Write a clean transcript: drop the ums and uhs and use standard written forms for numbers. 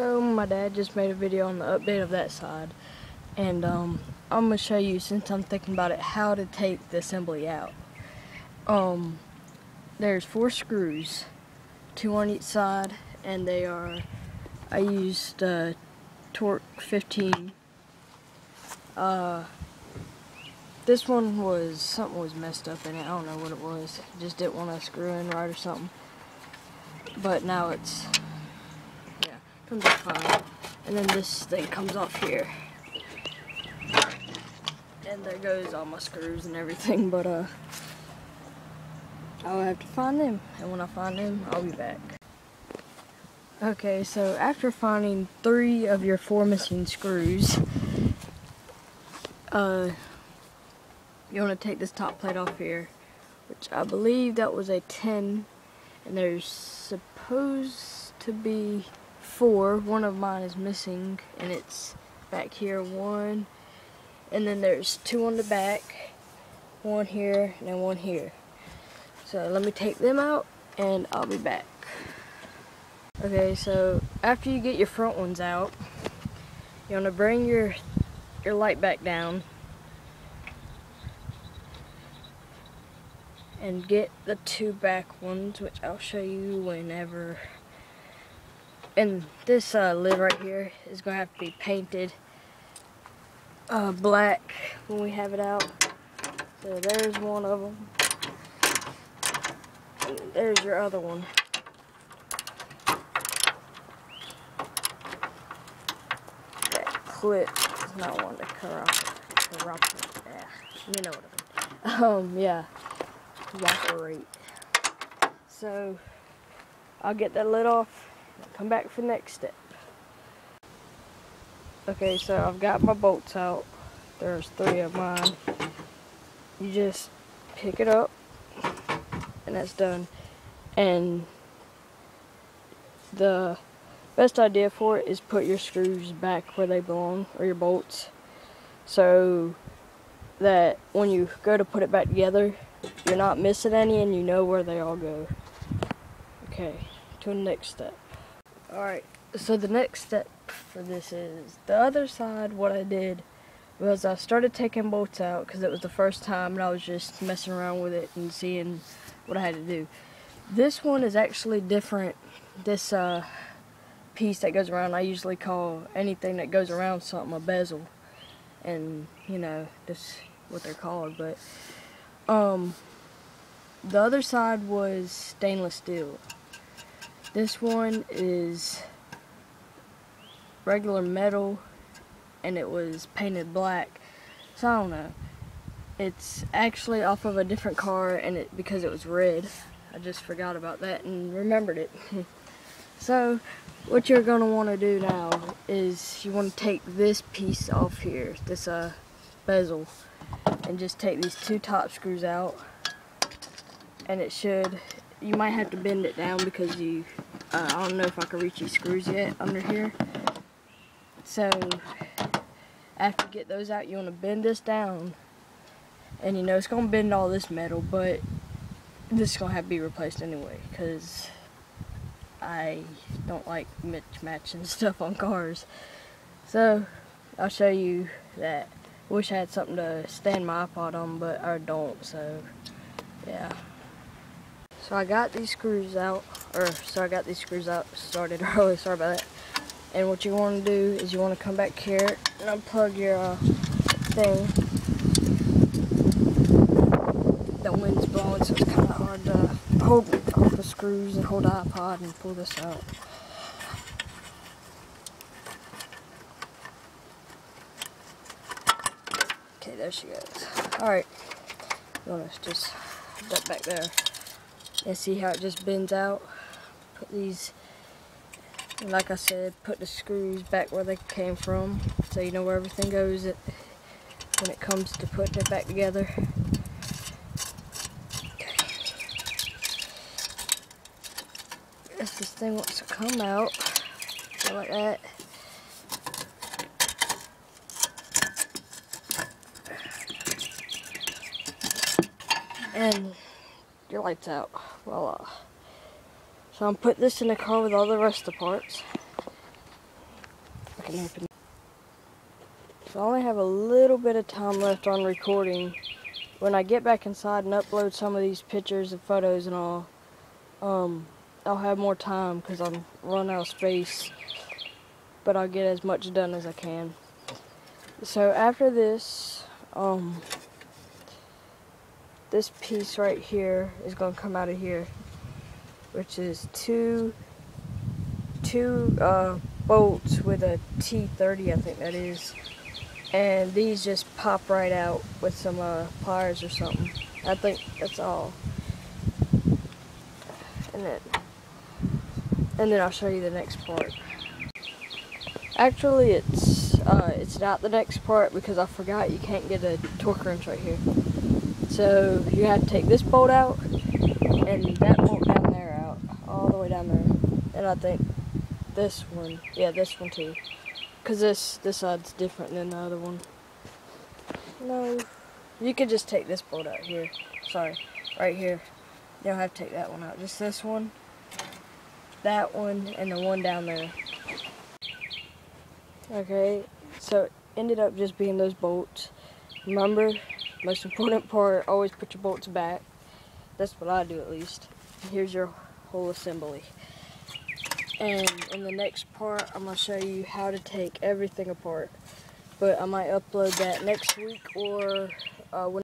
So my dad just made a video on the update of that side, and I'm gonna show you, since I'm thinking about it, how to take the assembly out. There's 4 screws, 2 on each side, and they are, I used Torque 15. This one was, something was messed up in it, I don't know what it was, just didn't want to screw in right or something, but now it's, yeah, comes out fine. And then this thing comes off here, and there goes all my screws and everything, but I'll have to find them, and when I find them, I'll be back. Okay, so after finding 3 of your 4 missing screws, you want to take this top plate off here, which I believe that was a 10, and there's supposed to be 4. One of mine is missing, and it's back here, 1, and then there's 2 on the back, 1 here, and then 1 here. So let me take them out, and I'll be back. Okay, so after you get your front ones out, you want to bring your light back down and get the 2 back ones, which I'll show you whenever. And this lid right here is going to have to be painted black when we have it out. So there's one of them. And there's your other one. That clip is not one to corrupt. Yeah, you know what I mean. Yeah. Evaporate. So I'll get that lid off and come back for the next step. Okay, so I've got my bolts out. There's 3 of mine. You just pick it up and that's done. And the best idea for it is put your screws back where they belong, or your bolts, so that when you go to put it back together, you're not missing any and you know where they all go. Okay, to the next step. Alright, so the next step for this is, the other side, what I did was I started taking bolts out because it was the first time and I was just messing around with it and seeing what I had to do. This one is actually different. This piece that goes around, I usually call anything that goes around something a bezel. And, you know, that's what they're called, but the other side was stainless steel. This one is regular metal, and it was painted black. So I don't know. It's actually off of a different car, and because it was red, I just forgot about that and remembered it. So what you're gonna want to do now is you want to take this piece off here, this bezel, and just take these 2 top screws out. And it should, you might have to bend it down because I don't know if I can reach these screws yet under here. So after you get those out, you want to bend this down, and you know it's going to bend all this metal, but this is going to have to be replaced anyway because I don't like matching stuff on cars. So I'll show you that. Wish I had something to stand my iPod on, but I don't, so yeah. So I got these screws out, started early, sorry about that. And what you want to do is you want to come back here and unplug your thing. The wind's blowing, so it's kind of hard to hold all the screws and hold the iPod and pull this out. Okay, there she goes. Alright, you want to just put that back there. And see how it just bends out. Put these, like I said, put the screws back where they came from, so you know where everything goes when it comes to putting it back together. Okay. If this thing wants to come out, go like that. And your light's out. Voila. So I'm putting this in the car with all the rest of the parts. can open. So I only have a little bit of time left on recording. When I get back inside and upload some of these pictures and photos and all, I'll have more time because I'm running out of space, but I'll get as much done as I can. So after this, this piece right here is going to come out of here, which is two bolts with a T30, I think that is, and these just pop right out with some pliers or something. I think that's all. And then I'll show you the next part. Actually, it's not the next part because I forgot you can't get a torque wrench right here. So you have to take this bolt out and that bolt down there out, all the way down there. And I think this one, yeah, this one too, because this side's different than the other one. No, you could just take this bolt out here. Sorry, right here. You don't have to take that one out. Just this one, that one, and the one down there. Okay, so it ended up just being those bolts. Remember, most important part, always put your bolts back. That's what I do at least. Here's your whole assembly. And in the next part, I'm going to show you how to take everything apart. But I might upload that next week or when